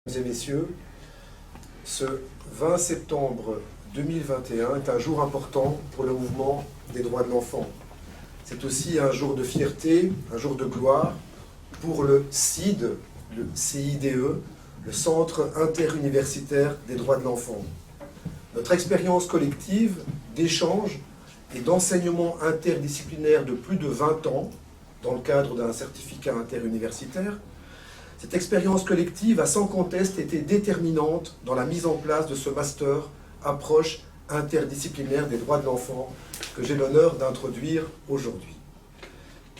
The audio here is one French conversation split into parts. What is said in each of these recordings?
Mesdames et messieurs, ce 20 septembre 2021 est un jour important pour le mouvement des droits de l'enfant. C'est aussi un jour de fierté, un jour de gloire pour le CIDE, le CIDE, le Centre interuniversitaire des droits de l'enfant. Notre expérience collective d'échange et d'enseignement interdisciplinaire de plus de 20 ans, dans le cadre d'un certificat interuniversitaire, cette expérience collective a sans conteste été déterminante dans la mise en place de ce master approche interdisciplinaire des droits de l'enfant que j'ai l'honneur d'introduire aujourd'hui.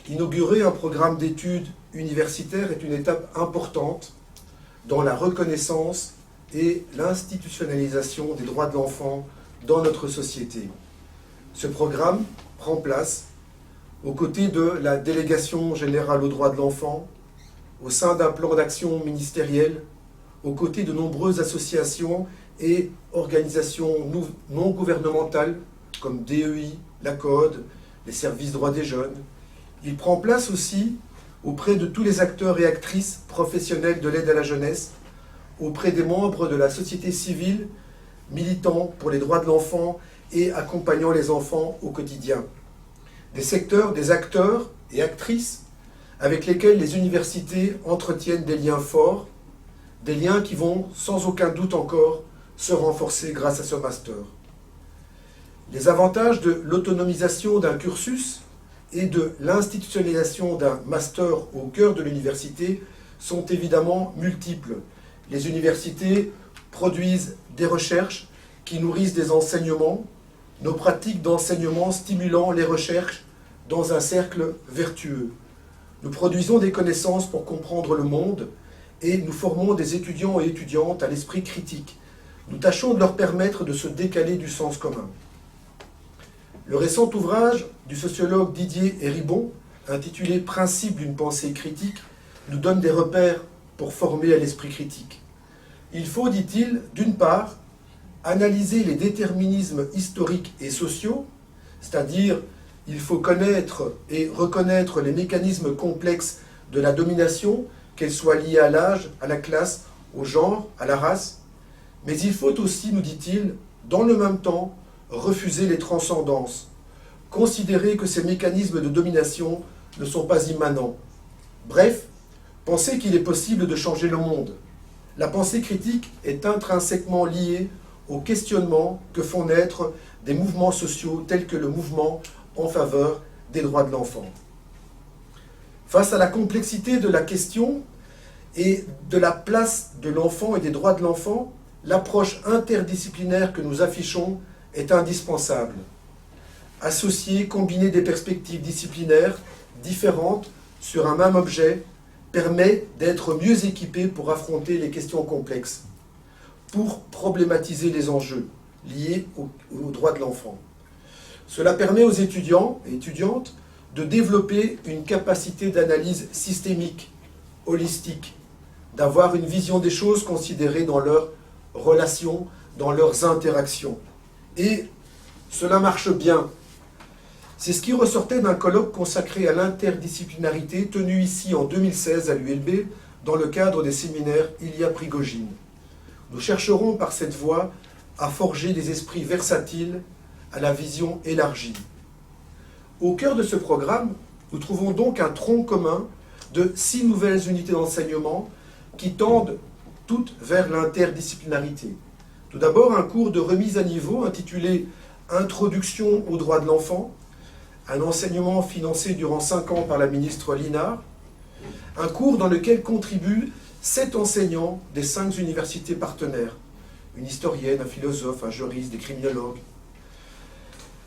Inaugurer un programme d'études universitaires est une étape importante dans la reconnaissance et l'institutionnalisation des droits de l'enfant dans notre société. Ce programme prend place aux côtés de la Délégation générale aux droits de l'enfant, au sein d'un plan d'action ministériel, aux côtés de nombreuses associations et organisations non gouvernementales comme DEI, la CODE, les services droits des jeunes. Il prend place aussi auprès de tous les acteurs et actrices professionnels de l'aide à la jeunesse, auprès des membres de la société civile, militant pour les droits de l'enfant et accompagnant les enfants au quotidien. Des secteurs, des acteurs et actrices avec lesquels les universités entretiennent des liens forts, des liens qui vont sans aucun doute encore se renforcer grâce à ce master. Les avantages de l'autonomisation d'un cursus et de l'institutionnalisation d'un master au cœur de l'université sont évidemment multiples. Les universités produisent des recherches qui nourrissent des enseignements, nos pratiques d'enseignement stimulant les recherches dans un cercle vertueux. Nous produisons des connaissances pour comprendre le monde et nous formons des étudiants et étudiantes à l'esprit critique. Nous tâchons de leur permettre de se décaler du sens commun. Le récent ouvrage du sociologue Didier Eribon, intitulé « Principe d'une pensée critique », nous donne des repères pour former à l'esprit critique. Il faut, dit-il, d'une part, analyser les déterminismes historiques et sociaux, c'est-à-dire il faut connaître et reconnaître les mécanismes complexes de la domination, qu'elles soient liées à l'âge, à la classe, au genre, à la race. Mais il faut aussi, nous dit-il, dans le même temps, refuser les transcendances, considérer que ces mécanismes de domination ne sont pas immanents. Bref, penser qu'il est possible de changer le monde. La pensée critique est intrinsèquement liée au questionnement que font naître des mouvements sociaux tels que le mouvement en faveur des droits de l'enfant. Face à la complexité de la question et de la place de l'enfant et des droits de l'enfant, l'approche interdisciplinaire que nous affichons est indispensable. Associer, combiner des perspectives disciplinaires différentes sur un même objet permet d'être mieux équipé pour affronter les questions complexes, pour problématiser les enjeux liés aux droits de l'enfant. Cela permet aux étudiants et étudiantes de développer une capacité d'analyse systémique, holistique, d'avoir une vision des choses considérées dans leurs relations, dans leurs interactions. Et cela marche bien. C'est ce qui ressortait d'un colloque consacré à l'interdisciplinarité tenu ici en 2016 à l'ULB dans le cadre des séminaires Ilia Prigogine. Nous chercherons par cette voie à forger des esprits versatiles à la vision élargie. Au cœur de ce programme, nous trouvons donc un tronc commun de 6 nouvelles unités d'enseignement qui tendent toutes vers l'interdisciplinarité. Tout d'abord, un cours de remise à niveau intitulé « Introduction aux droits de l'enfant », un enseignement financé durant 5 ans par la ministre Linard, un cours dans lequel contribuent 7 enseignants des 5 universités partenaires, une historienne, un philosophe, un juriste, des criminologues.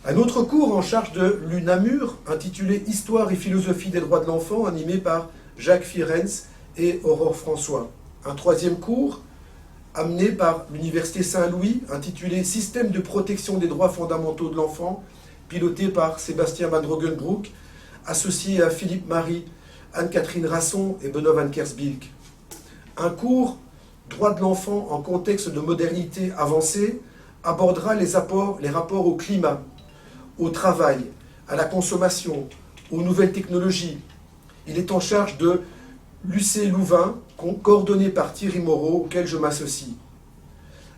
Un autre cours en charge de l'UNAMUR, intitulé « Histoire et philosophie des droits de l'enfant », animé par Jacques Firenze et Aurore François. Un troisième cours, amené par l'Université Saint-Louis, intitulé « Système de protection des droits fondamentaux de l'enfant », piloté par Sébastien Van Rogenbroek, associé à Philippe Marie, Anne-Catherine Rasson et Benoît Van Kersbilk. Un cours « Droits de l'enfant en contexte de modernité avancée » abordera les rapports au climat, au travail, à la consommation, aux nouvelles technologies. Il est en charge de Lucé Louvain, coordonné par Thierry Moreau, auquel je m'associe.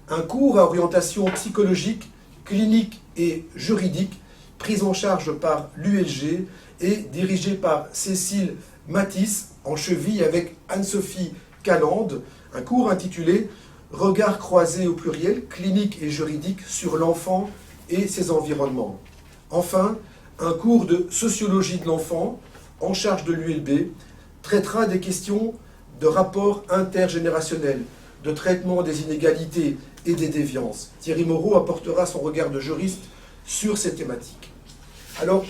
Un cours à orientation psychologique, clinique et juridique, pris en charge par l'ULG et dirigé par Cécile Matisse, en cheville avec Anne-Sophie Calande, un cours intitulé « Regard croisé au pluriel, clinique et juridique sur l'enfant et ses environnements ». Enfin, un cours de sociologie de l'enfant, en charge de l'ULB, traitera des questions de rapport intergénérationnel, de traitement des inégalités et des déviances. Thierry Moreau apportera son regard de juriste sur ces thématiques. Alors,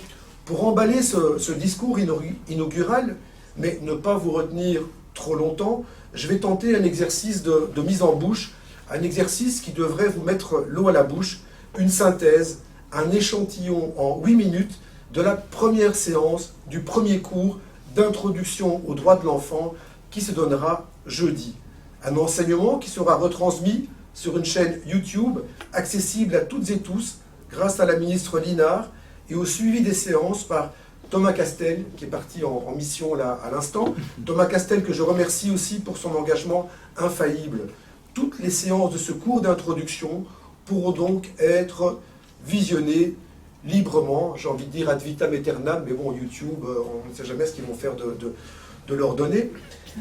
pour emballer ce discours inaugural, mais ne pas vous retenir trop longtemps, je vais tenter un exercice de mise en bouche, un exercice qui devrait vous mettre l'eau à la bouche, une synthèse, un échantillon en 8 minutes de la première séance du premier cours d'introduction aux droits de l'enfant qui se donnera jeudi. Un enseignement qui sera retransmis sur une chaîne YouTube accessible à toutes et tous grâce à la ministre Linard et au suivi des séances par Thomas Castel, qui est parti en mission là à l'instant. Thomas Castel, que je remercie aussi pour son engagement infaillible. Toutes les séances de ce cours d'introduction pourront donc être visionnées librement, j'ai envie de dire ad vitam aeternam, mais bon, YouTube, on ne sait jamais ce qu'ils vont faire de leurs données.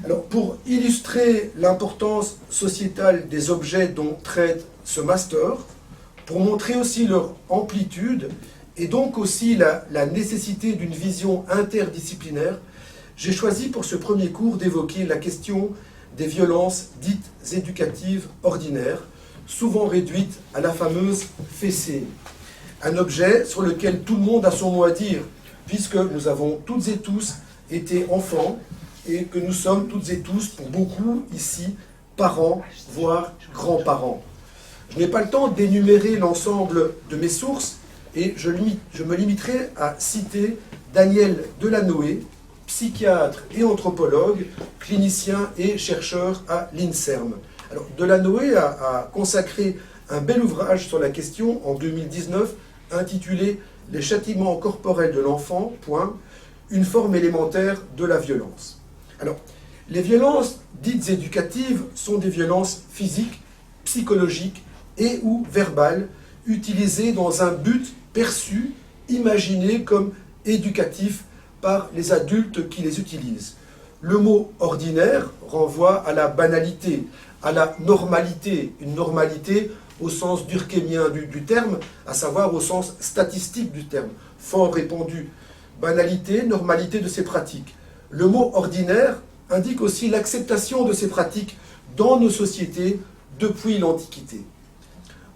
Alors, pour illustrer l'importance sociétale des objets dont traite ce master, pour montrer aussi leur amplitude, et donc aussi la nécessité d'une vision interdisciplinaire, j'ai choisi pour ce premier cours d'évoquer la question des violences dites éducatives ordinaires, souvent réduites à la fameuse fessée. Un objet sur lequel tout le monde a son mot à dire, puisque nous avons toutes et tous été enfants, et que nous sommes toutes et tous, pour beaucoup ici, parents, voire grands-parents. Je n'ai pas le temps d'énumérer l'ensemble de mes sources, et je me limiterai à citer Daniel Delanoë, psychiatre et anthropologue, clinicien et chercheur à l'INSERM. Alors, Delanoë a consacré un bel ouvrage sur la question en 2019, intitulé « Les châtiments corporels de l'enfant, une forme élémentaire de la violence ». Alors, les violences dites éducatives sont des violences physiques, psychologiques et ou verbales, utilisées dans un but perçu, imaginé comme éducatif par les adultes qui les utilisent. Le mot « ordinaire » renvoie à la banalité, à la normalité, une normalité au sens durkheimien du terme, à savoir au sens statistique du terme, fort répandu. Banalité, normalité de ces pratiques. Le mot « ordinaire » indique aussi l'acceptation de ces pratiques dans nos sociétés depuis l'Antiquité.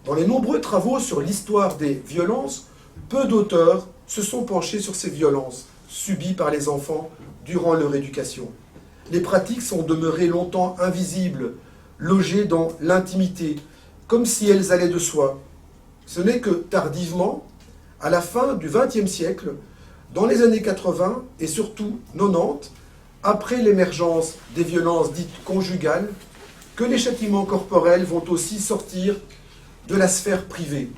Dans les nombreux travaux sur l'histoire des violences, peu d'auteurs se sont penchés sur ces violences subies par les enfants durant leur éducation. Les pratiques sont demeurées longtemps invisibles, logées dans l'intimité, comme si elles allaient de soi. Ce n'est que tardivement, à la fin du XXe siècle, dans les années 80 et surtout 90, après l'émergence des violences dites conjugales, que les châtiments corporels vont aussi sortir de la sphère privée.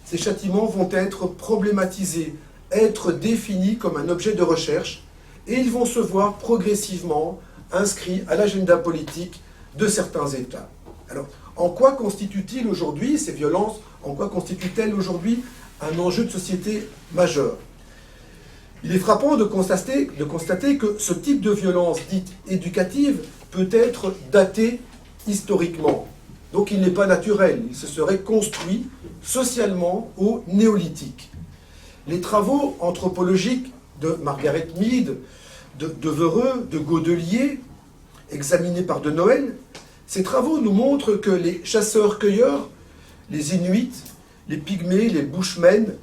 Ces châtiments vont être problématisés, être définis comme un objet de recherche, et ils vont se voir progressivement inscrits à l'agenda politique de certains États. Alors, en quoi constituent-ils aujourd'hui ces violences? En quoi constituent-elles aujourd'hui un enjeu de société majeur? Il est frappant de constater que ce type de violence dite éducative peut être daté historiquement. Donc il n'est pas naturel, il se serait construit socialement au néolithique. Les travaux anthropologiques de Margaret Mead, de Devereux, de Godelier, examinés par de Noël, ces travaux nous montrent que les chasseurs-cueilleurs, les Inuits, les Pygmées, les Bushmen,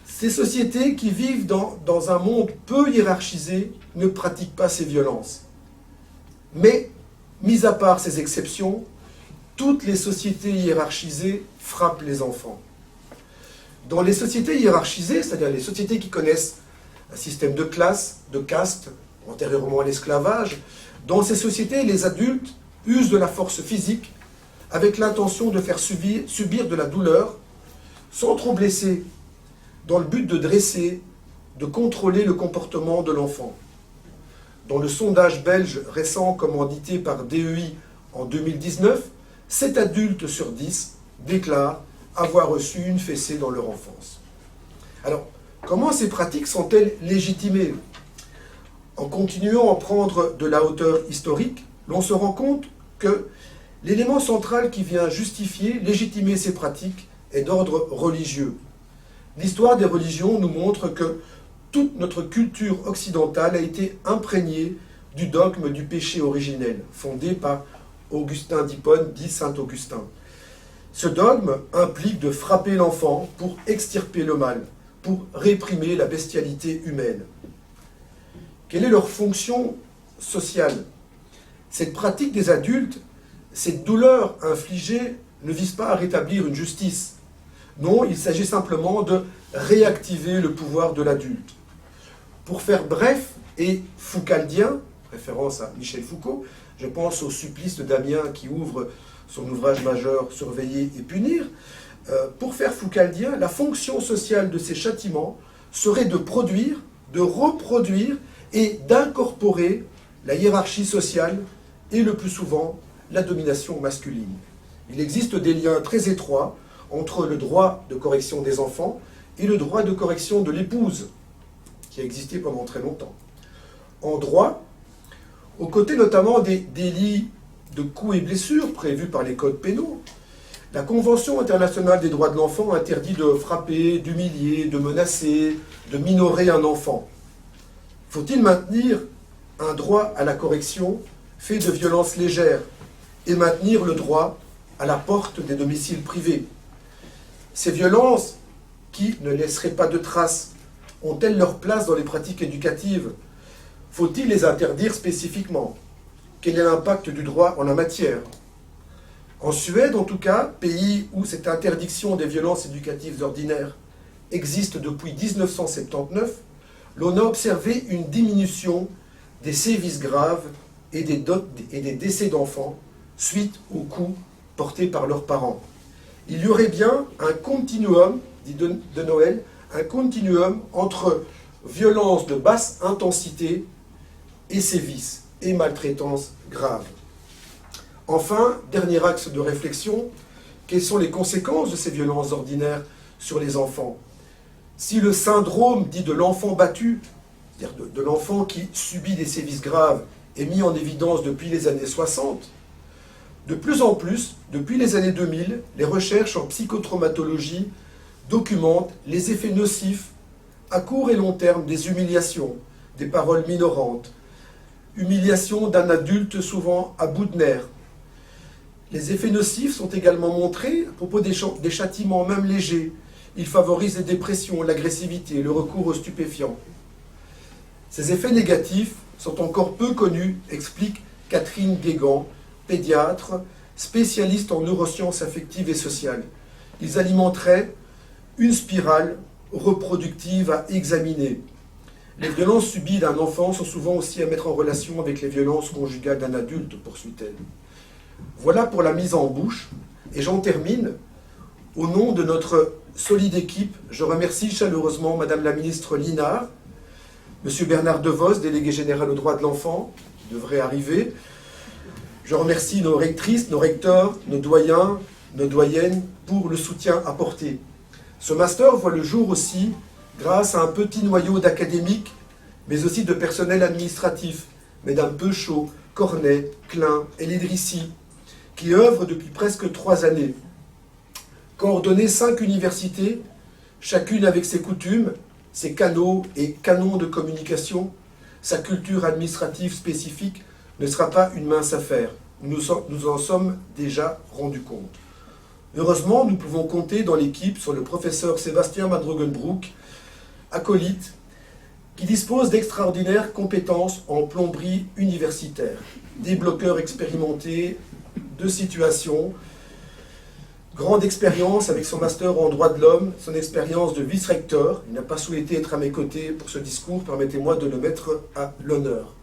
ces sociétés qui vivent dans un monde peu hiérarchisé ne pratiquent pas ces violences. Mais, mis à part ces exceptions, toutes les sociétés hiérarchisées frappent les enfants. Dans les sociétés hiérarchisées, c'est-à-dire les sociétés qui connaissent un système de classe, de caste, antérieurement à l'esclavage, dans ces sociétés, les adultes usent de la force physique avec l'intention de faire subir de la douleur sans trop blesser, dans le but de dresser, de contrôler le comportement de l'enfant. dans le sondage belge récent commandité par DEI en 2019, 7 adultes sur 10 déclarent avoir reçu une fessée dans leur enfance. Alors, comment ces pratiques sont-elles légitimées? En continuant à prendre de la hauteur historique, l'on se rend compte que l'élément central qui vient justifier, légitimer ces pratiques est d'ordre religieux. L'histoire des religions nous montre que toute notre culture occidentale a été imprégnée du dogme du péché originel, fondé par Augustin d'Hippone, dit Saint Augustin. Ce dogme implique de frapper l'enfant pour extirper le mal, pour réprimer la bestialité humaine. Quelle est leur fonction sociale? Cette pratique des adultes, cette douleur infligée ne vise pas à rétablir une justice. Non, il s'agit simplement de réactiver le pouvoir de l'adulte. Pour faire bref et foucaldien, référence à Michel Foucault, je pense au supplice de Damien qui ouvre son ouvrage majeur « Surveiller et punir », pour faire foucaldien, la fonction sociale de ces châtiments serait de produire, de reproduire et d'incorporer la hiérarchie sociale et le plus souvent la domination masculine. Il existe des liens très étroits entre le droit de correction des enfants et le droit de correction de l'épouse, qui a existé pendant très longtemps. En droit, aux côtés notamment des délits de coups et blessures prévus par les codes pénaux, la Convention internationale des droits de l'enfant interdit de frapper, d'humilier, de menacer, de minorer un enfant. Faut-il maintenir un droit à la correction fait de violences légères et maintenir le droit à la porte des domiciles privés? Ces violences, qui ne laisseraient pas de traces, ont-elles leur place dans les pratiques éducatives? Faut-il les interdire spécifiquement? Quel est l'impact du droit en la matière? En Suède, en tout cas, pays où cette interdiction des violences éducatives ordinaires existe depuis 1979, l'on a observé une diminution des sévices graves et des décès d'enfants suite aux coups portés par leurs parents. Il y aurait bien un continuum, dit de Noël, un continuum entre violence de basse intensité et sévices et maltraitance grave. Enfin, dernier axe de réflexion, quelles sont les conséquences de ces violences ordinaires sur les enfants? Si le syndrome dit de l'enfant battu, c'est-à-dire de l'enfant qui subit des sévices graves, est mis en évidence depuis les années 60, de plus en plus, depuis les années 2000, les recherches en psychotraumatologie documentent les effets nocifs à court et long terme des humiliations, des paroles minorantes, humiliation d'un adulte souvent à bout de nerfs. Les effets nocifs sont également montrés à propos des châtiments même légers. Ils favorisent les dépressions, l'agressivité, le recours aux stupéfiants. Ces effets négatifs sont encore peu connus, explique Catherine Guégan, pédiatre, spécialiste en neurosciences affectives et sociales. Ils alimenteraient une spirale reproductive à examiner. Les violences subies d'un enfant sont souvent aussi à mettre en relation avec les violences conjugales d'un adulte, poursuit-elle. Voilà pour la mise en bouche, et j'en termine. Au nom de notre solide équipe, je remercie chaleureusement Madame la ministre Linard, Monsieur Bernard Devos, délégué général aux droits de l'enfant, qui devrait arriver. Je remercie nos rectrices, nos recteurs, nos doyens, nos doyennes pour le soutien apporté. Ce master voit le jour aussi grâce à un petit noyau d'académiques, mais aussi de personnel administratif, Mesdames Peuchot, Cornet, Klein et Ledrissi, qui œuvrent depuis presque 3 années. Coordonner 5 universités, chacune avec ses coutumes, ses canaux et canons de communication, sa culture administrative spécifique, ne sera pas une mince affaire. Nous en sommes déjà rendus compte. Heureusement, nous pouvons compter dans l'équipe sur le professeur Sébastien Madrogenbroek, acolyte, qui dispose d'extraordinaires compétences en plomberie universitaire, débloqueur expérimenté de situations, grande expérience avec son master en droit de l'homme, son expérience de vice-recteur. Il n'a pas souhaité être à mes côtés pour ce discours, permettez-moi de le mettre à l'honneur.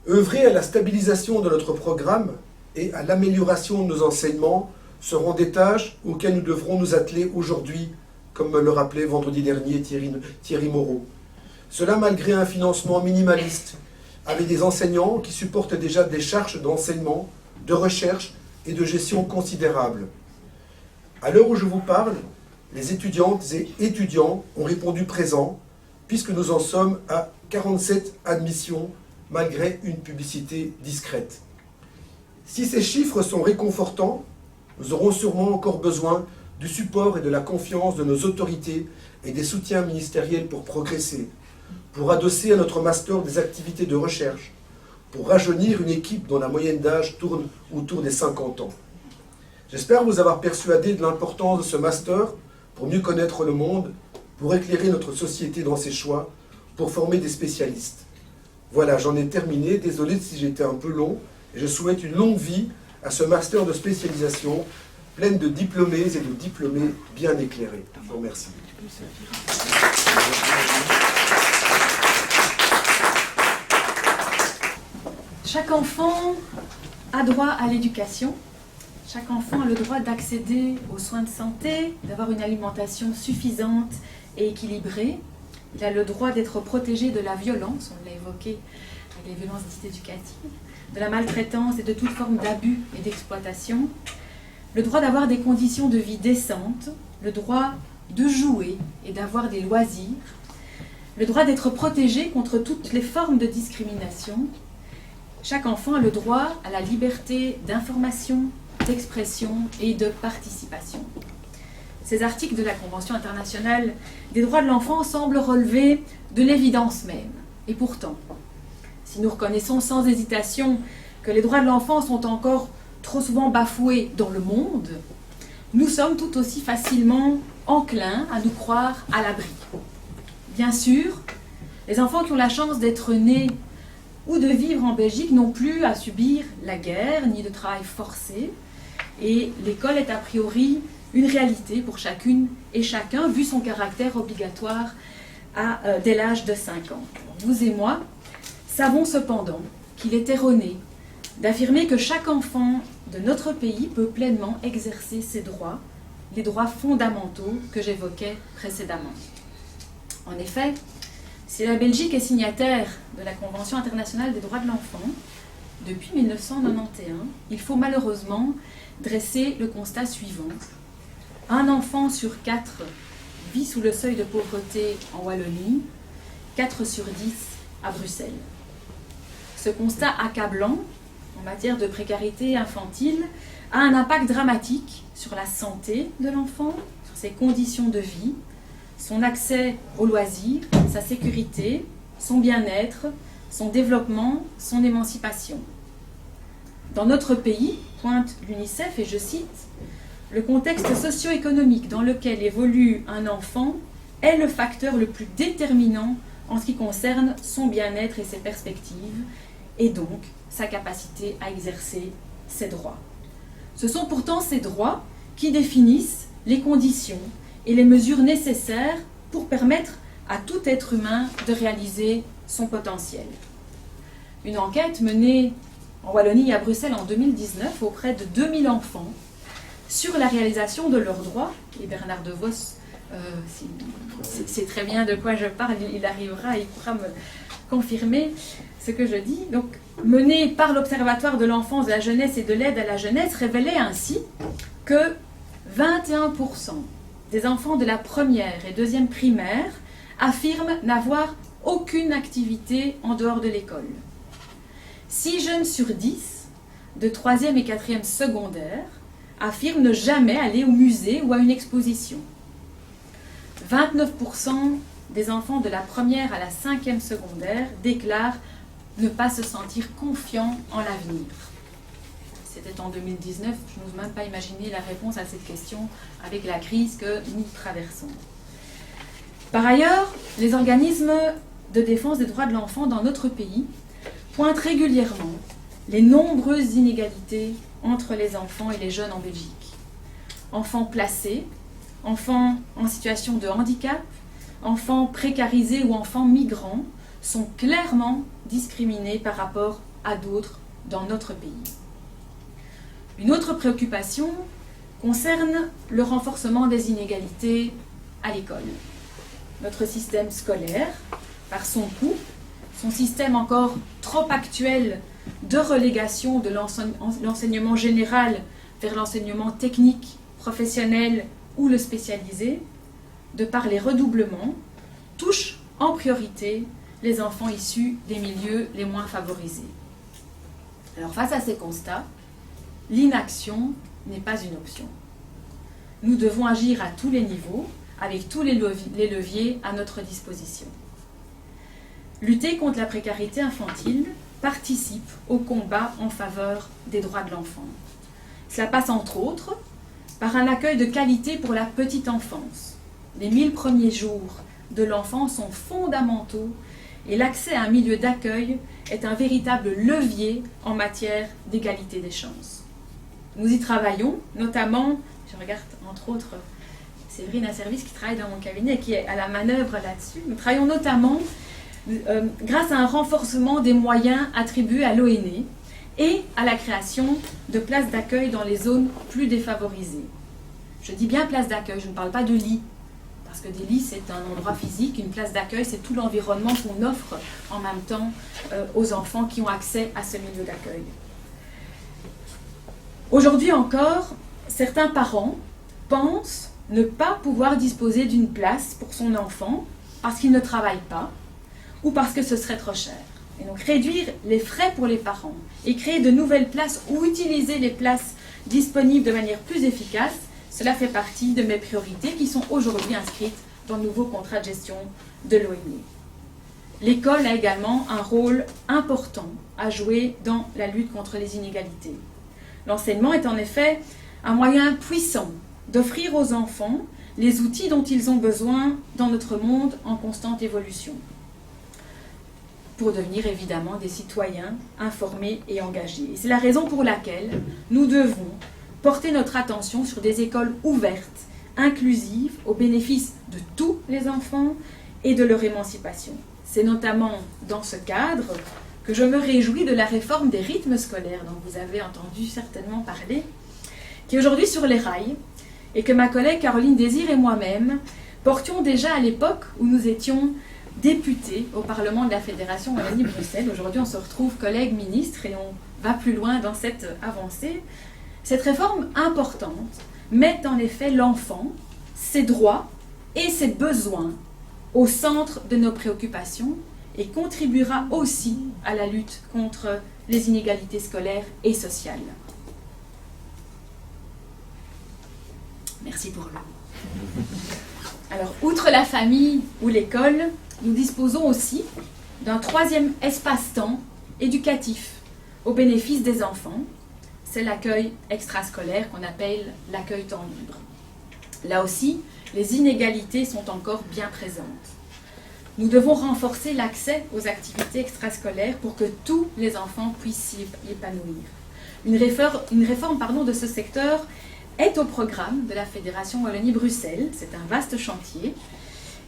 Œuvrer à la stabilisation de notre programme et à l'amélioration de nos enseignements seront des tâches auxquelles nous devrons nous atteler aujourd'hui, comme me le rappelait vendredi dernier Thierry Moreau. Cela malgré un financement minimaliste, avec des enseignants qui supportent déjà des charges d'enseignement, de recherche et de gestion considérables. À l'heure où je vous parle, les étudiantes et étudiants ont répondu présent, puisque nous en sommes à 47 admissions, malgré une publicité discrète. Si ces chiffres sont réconfortants, nous aurons sûrement encore besoin du support et de la confiance de nos autorités et des soutiens ministériels pour progresser, pour adosser à notre master des activités de recherche, pour rajeunir une équipe dont la moyenne d'âge tourne autour des 50 ans. J'espère vous avoir persuadé de l'importance de ce master pour mieux connaître le monde, pour éclairer notre société dans ses choix, pour former des spécialistes. Voilà, j'en ai terminé. Désolé si j'étais un peu long. Et je souhaite une longue vie à ce master de spécialisation, pleine de diplômés et de diplômés bien éclairés. Je vous remercie. Chaque enfant a droit à l'éducation. Chaque enfant a le droit d'accéder aux soins de santé, d'avoir une alimentation suffisante et équilibrée. Il a le droit d'être protégé de la violence, on l'a évoqué avec les violences dites éducatives, de la maltraitance et de toute forme d'abus et d'exploitation. Le droit d'avoir des conditions de vie décentes, le droit de jouer et d'avoir des loisirs, le droit d'être protégé contre toutes les formes de discrimination. Chaque enfant a le droit à la liberté d'information, d'expression et de participation. Ces articles de la Convention internationale des droits de l'enfant semblent relever de l'évidence même. Et pourtant, si nous reconnaissons sans hésitation que les droits de l'enfant sont encore trop souvent bafoués dans le monde, nous sommes tout aussi facilement enclins à nous croire à l'abri. Bien sûr, les enfants qui ont la chance d'être nés ou de vivre en Belgique n'ont plus à subir la guerre ni de travail forcé, et l'école est a priori une réalité pour chacune et chacun, vu son caractère obligatoire dès l'âge de 5 ans. Vous et moi savons cependant qu'il est erroné d'affirmer que chaque enfant de notre pays peut pleinement exercer ses droits, les droits fondamentaux que j'évoquais précédemment. En effet, si la Belgique est signataire de la Convention internationale des droits de l'enfant depuis 1991, il faut malheureusement dresser le constat suivant. Un enfant sur 4 vit sous le seuil de pauvreté en Wallonie, 4 sur 10 à Bruxelles. Ce constat accablant en matière de précarité infantile a un impact dramatique sur la santé de l'enfant, sur ses conditions de vie, son accès aux loisirs, sa sécurité, son bien-être, son développement, son émancipation. Dans notre pays, pointe l'UNICEF, et je cite, « Le contexte socio-économique dans lequel évolue un enfant est le facteur le plus déterminant en ce qui concerne son bien-être et ses perspectives, et donc sa capacité à exercer ses droits. » Ce sont pourtant ces droits qui définissent les conditions et les mesures nécessaires pour permettre à tout être humain de réaliser son potentiel. Une enquête menée en Wallonie et à Bruxelles en 2019 auprès de 2000 enfants sur la réalisation de leurs droits, et Bernard De Vos sait très bien de quoi je parle, il arrivera, il pourra me confirmer ce que je dis. Donc, menée par l'Observatoire de l'enfance, de la jeunesse et de l'aide à la jeunesse, révélait ainsi que 21% des enfants de la première et deuxième primaire affirment n'avoir aucune activité en dehors de l'école. 6 jeunes sur 10 de 3e et 4e secondaire affirment ne jamais aller au musée ou à une exposition. 29% des enfants de la première à la 5e secondaire déclarent ne pas se sentir confiants en l'avenir. C'était en 2019, je n'ose même pas imaginer la réponse à cette question avec la crise que nous traversons. Par ailleurs, les organismes de défense des droits de l'enfant dans notre pays pointent régulièrement les nombreuses inégalités entre les enfants et les jeunes en Belgique. Enfants placés, enfants en situation de handicap, enfants précarisés ou enfants migrants sont clairement discriminés par rapport à d'autres dans notre pays. Une autre préoccupation concerne le renforcement des inégalités à l'école. Notre système scolaire, par son coût, son système encore trop actuel de relégation de l'enseignement général vers l'enseignement technique, professionnel ou le spécialisé, de par les redoublements, touche en priorité les enfants issus des milieux les moins favorisés. Alors face à ces constats, l'inaction n'est pas une option. Nous devons agir à tous les niveaux, avec tous les leviers à notre disposition. Lutter contre la précarité infantile participe au combat en faveur des droits de l'enfant. Cela passe entre autres par un accueil de qualité pour la petite enfance. Les 1000 premiers jours de l'enfant sont fondamentaux et l'accès à un milieu d'accueil est un véritable levier en matière d'égalité des chances. Nous y travaillons, notamment, je regarde entre autres Séverine Asservice qui travaille dans mon cabinet et qui est à la manœuvre là-dessus. Nous travaillons notamment grâce à un renforcement des moyens attribués à l'ONE et à la création de places d'accueil dans les zones plus défavorisées. Je dis bien places d'accueil, je ne parle pas de lits, parce que des lits c'est un endroit physique, une place d'accueil c'est tout l'environnement qu'on offre en même temps aux enfants qui ont accès à ce milieu d'accueil. Aujourd'hui encore, certains parents pensent ne pas pouvoir disposer d'une place pour son enfant parce qu'ils ne travaillent pas ou parce que ce serait trop cher. Et donc réduire les frais pour les parents et créer de nouvelles places ou utiliser les places disponibles de manière plus efficace, cela fait partie de mes priorités qui sont aujourd'hui inscrites dans le nouveau contrat de gestion de l'ONE. L'école a également un rôle important à jouer dans la lutte contre les inégalités. L'enseignement est en effet un moyen puissant d'offrir aux enfants les outils dont ils ont besoin dans notre monde en constante évolution, pour devenir évidemment des citoyens informés et engagés. Et c'est la raison pour laquelle nous devons porter notre attention sur des écoles ouvertes, inclusives, au bénéfice de tous les enfants et de leur émancipation. C'est notamment dans ce cadre que je me réjouis de la réforme des rythmes scolaires dont vous avez entendu certainement parler, qui est aujourd'hui sur les rails et que ma collègue Caroline Désir et moi-même portions déjà à l'époque où nous étions députés au Parlement de la Fédération Wallonie-Bruxelles. Aujourd'hui, on se retrouve collègues ministres et on va plus loin dans cette avancée. Cette réforme importante met en effet l'enfant, ses droits et ses besoins au centre de nos préoccupations et contribuera aussi à la lutte contre les inégalités scolaires et sociales. Merci pour l'eau. Alors, outre la famille ou l'école, nous disposons aussi d'un troisième espace-temps éducatif au bénéfice des enfants. C'est l'accueil extrascolaire qu'on appelle l'accueil temps libre. Là aussi, les inégalités sont encore bien présentes. Nous devons renforcer l'accès aux activités extrascolaires pour que tous les enfants puissent s'y épanouir. Une réforme de ce secteur est au programme de la Fédération Wallonie-Bruxelles. C'est un vaste chantier.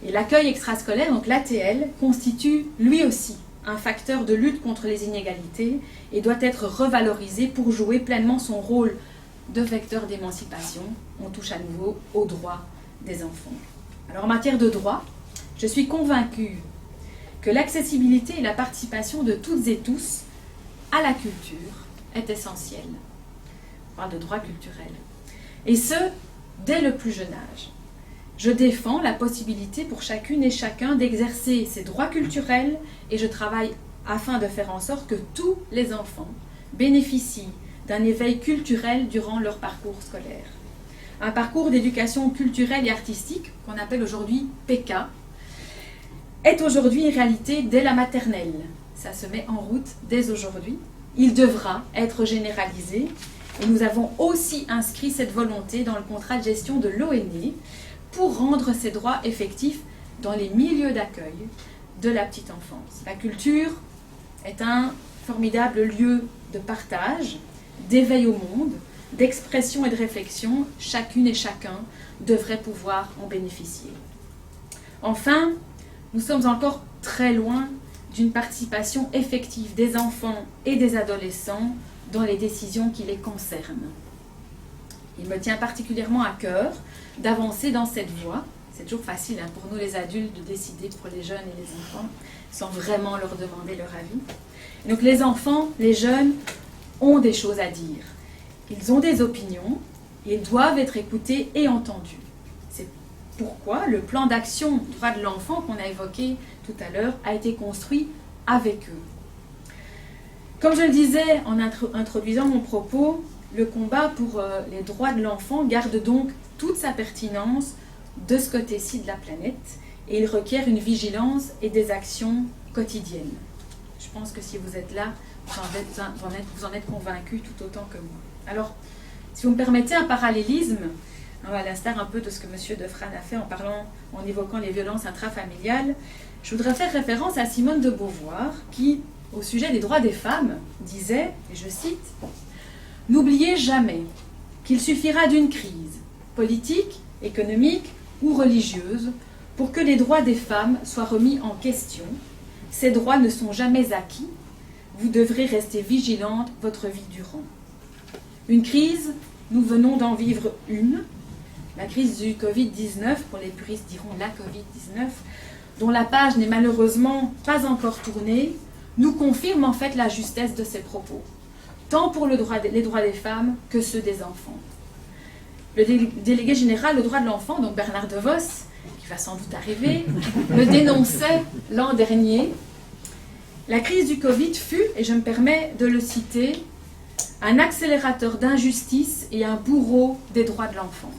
Et l'accueil extrascolaire, donc l'ATL, constitue lui aussi un facteur de lutte contre les inégalités et doit être revalorisé pour jouer pleinement son rôle de vecteur d'émancipation. On touche à nouveau aux droits des enfants. Alors en matière de droits, je suis convaincue que l'accessibilité et la participation de toutes et tous à la culture est essentielle. On parle de droits culturels. Et ce, dès le plus jeune âge. Je défends la possibilité pour chacune et chacun d'exercer ses droits culturels et je travaille afin de faire en sorte que tous les enfants bénéficient d'un éveil culturel durant leur parcours scolaire. Un parcours d'éducation culturelle et artistique, qu'on appelle aujourd'hui PK, est aujourd'hui une réalité dès la maternelle. Ça se met en route dès aujourd'hui. Il devra être généralisé et nous avons aussi inscrit cette volonté dans le contrat de gestion de l'ONE pour rendre ces droits effectifs dans les milieux d'accueil de la petite enfance. La culture est un formidable lieu de partage, d'éveil au monde, d'expression et de réflexion. Chacune et chacun devrait pouvoir en bénéficier. Enfin, nous sommes encore très loin d'une participation effective des enfants et des adolescents dans les décisions qui les concernent. Il me tient particulièrement à cœur d'avancer dans cette voie C'est toujours facile pour nous les adultes de décider pour les jeunes et les enfants sans vraiment leur demander leur avis. Donc les enfants, les jeunes ont des choses à dire. Ils ont des opinions, ils doivent être écoutés et entendus. C'est pourquoi le plan d'action droit de l'enfant qu'on a évoqué tout à l'heure a été construit avec eux. Comme je le disais en introduisant mon propos, le combat pour les droits de l'enfant garde donc toute sa pertinence de ce côté-ci de la planète et il requiert une vigilance et des actions quotidiennes. Je pense que si vous êtes là, vous en êtes convaincus tout autant que moi. Alors, si vous me permettez un parallélisme, à l'instar un peu de ce que M. Defrane a fait en évoquant les violences intrafamiliales, je voudrais faire référence à Simone de Beauvoir qui, au sujet des droits des femmes, disait, et je cite, « N'oubliez jamais qu'il suffira d'une crise politique, économique ou religieuse pour que les droits des femmes soient remis en question. Ces droits ne sont jamais acquis. Vous devrez rester vigilante votre vie durant. » Une crise, nous venons d'en vivre une, la crise du Covid-19, pour les puristes diront la Covid-19, dont la page n'est malheureusement pas encore tournée, nous confirme en fait la justesse de ces propos, tant pour les droits des femmes que ceux des enfants. Le délégué général aux droits de l'enfant, donc Bernard DeVos, qui va sans doute arriver, le dénonçait l'an dernier. La crise du Covid fut, et je me permets de le citer, un accélérateur d'injustice et un bourreau des droits de l'enfant.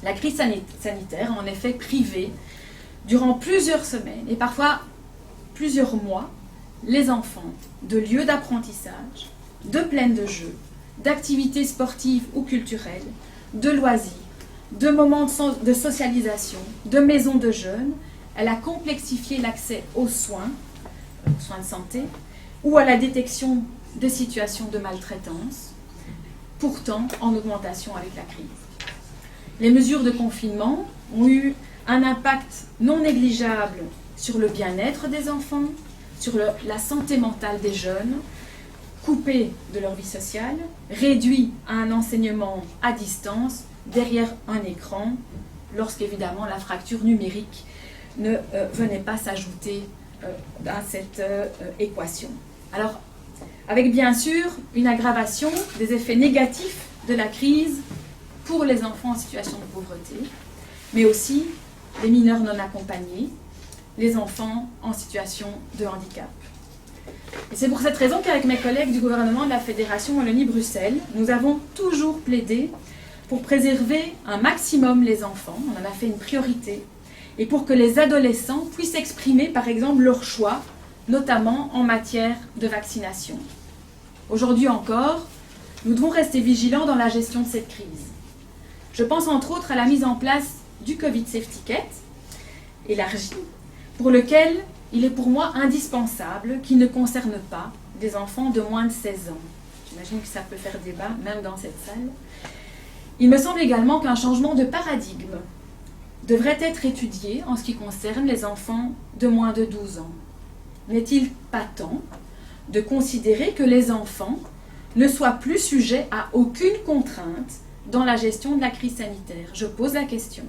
La crise sanitaire a en effet privé, durant plusieurs semaines et parfois plusieurs mois, les enfants de lieux d'apprentissage, de plaines de jeux, d'activités sportives ou culturelles, de loisirs, de moments de socialisation, de maisons de jeunes. Elle a complexifié l'accès aux soins de santé, ou à la détection de situations de maltraitance, pourtant en augmentation avec la crise. Les mesures de confinement ont eu un impact non négligeable sur le bien-être des enfants, sur la santé mentale des jeunes, coupés de leur vie sociale, réduits à un enseignement à distance, derrière un écran, lorsqu'évidemment la fracture numérique ne venait pas s'ajouter à cette équation. Alors, avec bien sûr une aggravation des effets négatifs de la crise pour les enfants en situation de pauvreté, mais aussi les mineurs non accompagnés, les enfants en situation de handicap. Et c'est pour cette raison qu'avec mes collègues du gouvernement de la Fédération Wallonie-Bruxelles, nous avons toujours plaidé pour préserver un maximum les enfants, on en a fait une priorité, et pour que les adolescents puissent exprimer par exemple leur choix, notamment en matière de vaccination. Aujourd'hui encore, nous devons rester vigilants dans la gestion de cette crise. Je pense entre autres à la mise en place du Covid Safety Kit, élargi, pour lequel il est pour moi indispensable qu'il ne concerne pas des enfants de moins de 16 ans. J'imagine que ça peut faire débat, même dans cette salle. Il me semble également qu'un changement de paradigme devrait être étudié en ce qui concerne les enfants de moins de 12 ans. N'est-il pas temps de considérer que les enfants ne soient plus sujets à aucune contrainte dans la gestion de la crise sanitaire? Je pose la question.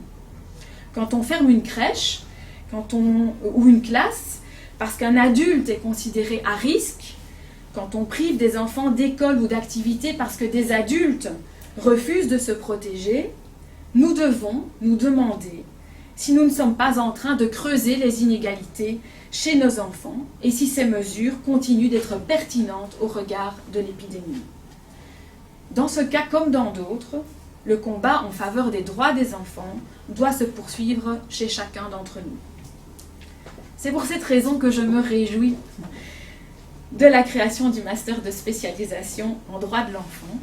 Quand on ferme une crèche ou une classe, parce qu'un adulte est considéré à risque, quand on prive des enfants d'école ou d'activité parce que des adultes refusent de se protéger, nous devons nous demander si nous ne sommes pas en train de creuser les inégalités chez nos enfants et si ces mesures continuent d'être pertinentes au regard de l'épidémie. Dans ce cas comme dans d'autres, le combat en faveur des droits des enfants doit se poursuivre chez chacun d'entre nous. C'est pour cette raison que je me réjouis de la création du master de spécialisation en droit de l'enfant,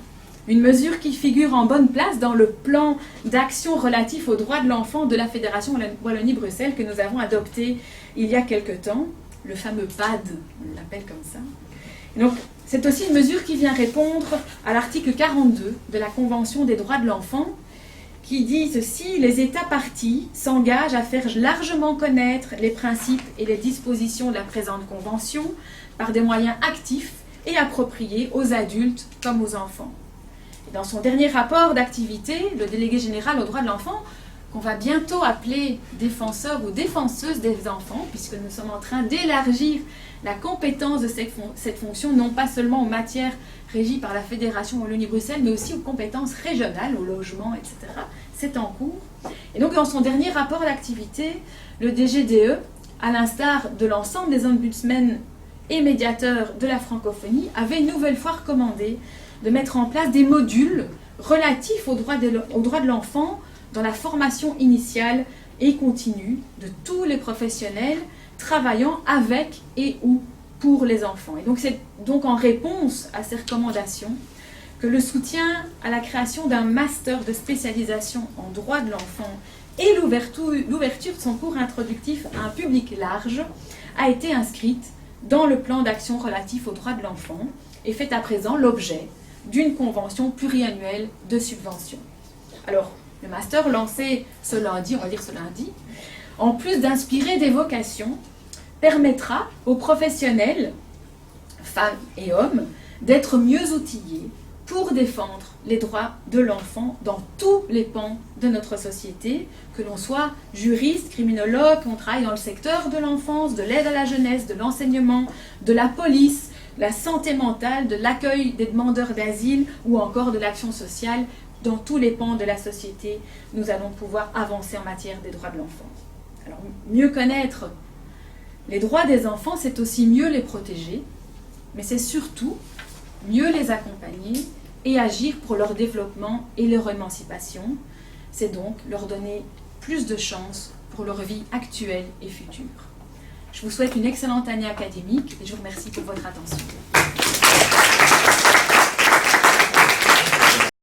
une mesure qui figure en bonne place dans le plan d'action relatif aux droits de l'enfant de la Fédération Wallonie-Bruxelles que nous avons adopté il y a quelque temps, le fameux PAD, on l'appelle comme ça. Et donc, c'est aussi une mesure qui vient répondre à l'article 42 de la Convention des droits de l'enfant, qui dit ceci: les États parties s'engagent à faire largement connaître les principes et les dispositions de la présente Convention par des moyens actifs et appropriés aux adultes comme aux enfants. Et dans son dernier rapport d'activité, le délégué général aux droits de l'enfant qu'on va bientôt appeler défenseurs ou défenseuses des enfants, puisque nous sommes en train d'élargir la compétence de cette fonction, non pas seulement aux matières régies par la Fédération Wallonie-Bruxelles, mais aussi aux compétences régionales, au logement, etc. C'est en cours. Et donc, dans son dernier rapport d'activité, le DGDE, à l'instar de l'ensemble des ombudsmen et médiateurs de la francophonie, avait une nouvelle fois recommandé de mettre en place des modules relatifs aux droits de l'enfant dans la formation initiale et continue de tous les professionnels travaillant avec et ou pour les enfants. Et donc c'est donc en réponse à ces recommandations que le soutien à la création d'un master de spécialisation en droit de l'enfant et l'ouverture de son cours introductif à un public large a été inscrite dans le plan d'action relatif aux droits de l'enfant et fait à présent l'objet d'une convention pluriannuelle de subvention. Alors, le master lancé ce lundi, on va dire ce lundi, en plus d'inspirer des vocations, permettra aux professionnels, femmes et hommes, d'être mieux outillés pour défendre les droits de l'enfant dans tous les pans de notre société, que l'on soit juriste, criminologue, qu'on travaille dans le secteur de l'enfance, de l'aide à la jeunesse, de l'enseignement, de la police, la santé mentale, de l'accueil des demandeurs d'asile ou encore de l'action sociale. Dans tous les pans de la société, nous allons pouvoir avancer en matière des droits de l'enfant. Alors, mieux connaître les droits des enfants, c'est aussi mieux les protéger, mais c'est surtout mieux les accompagner et agir pour leur développement et leur émancipation. C'est donc leur donner plus de chances pour leur vie actuelle et future. Je vous souhaite une excellente année académique et je vous remercie pour votre attention.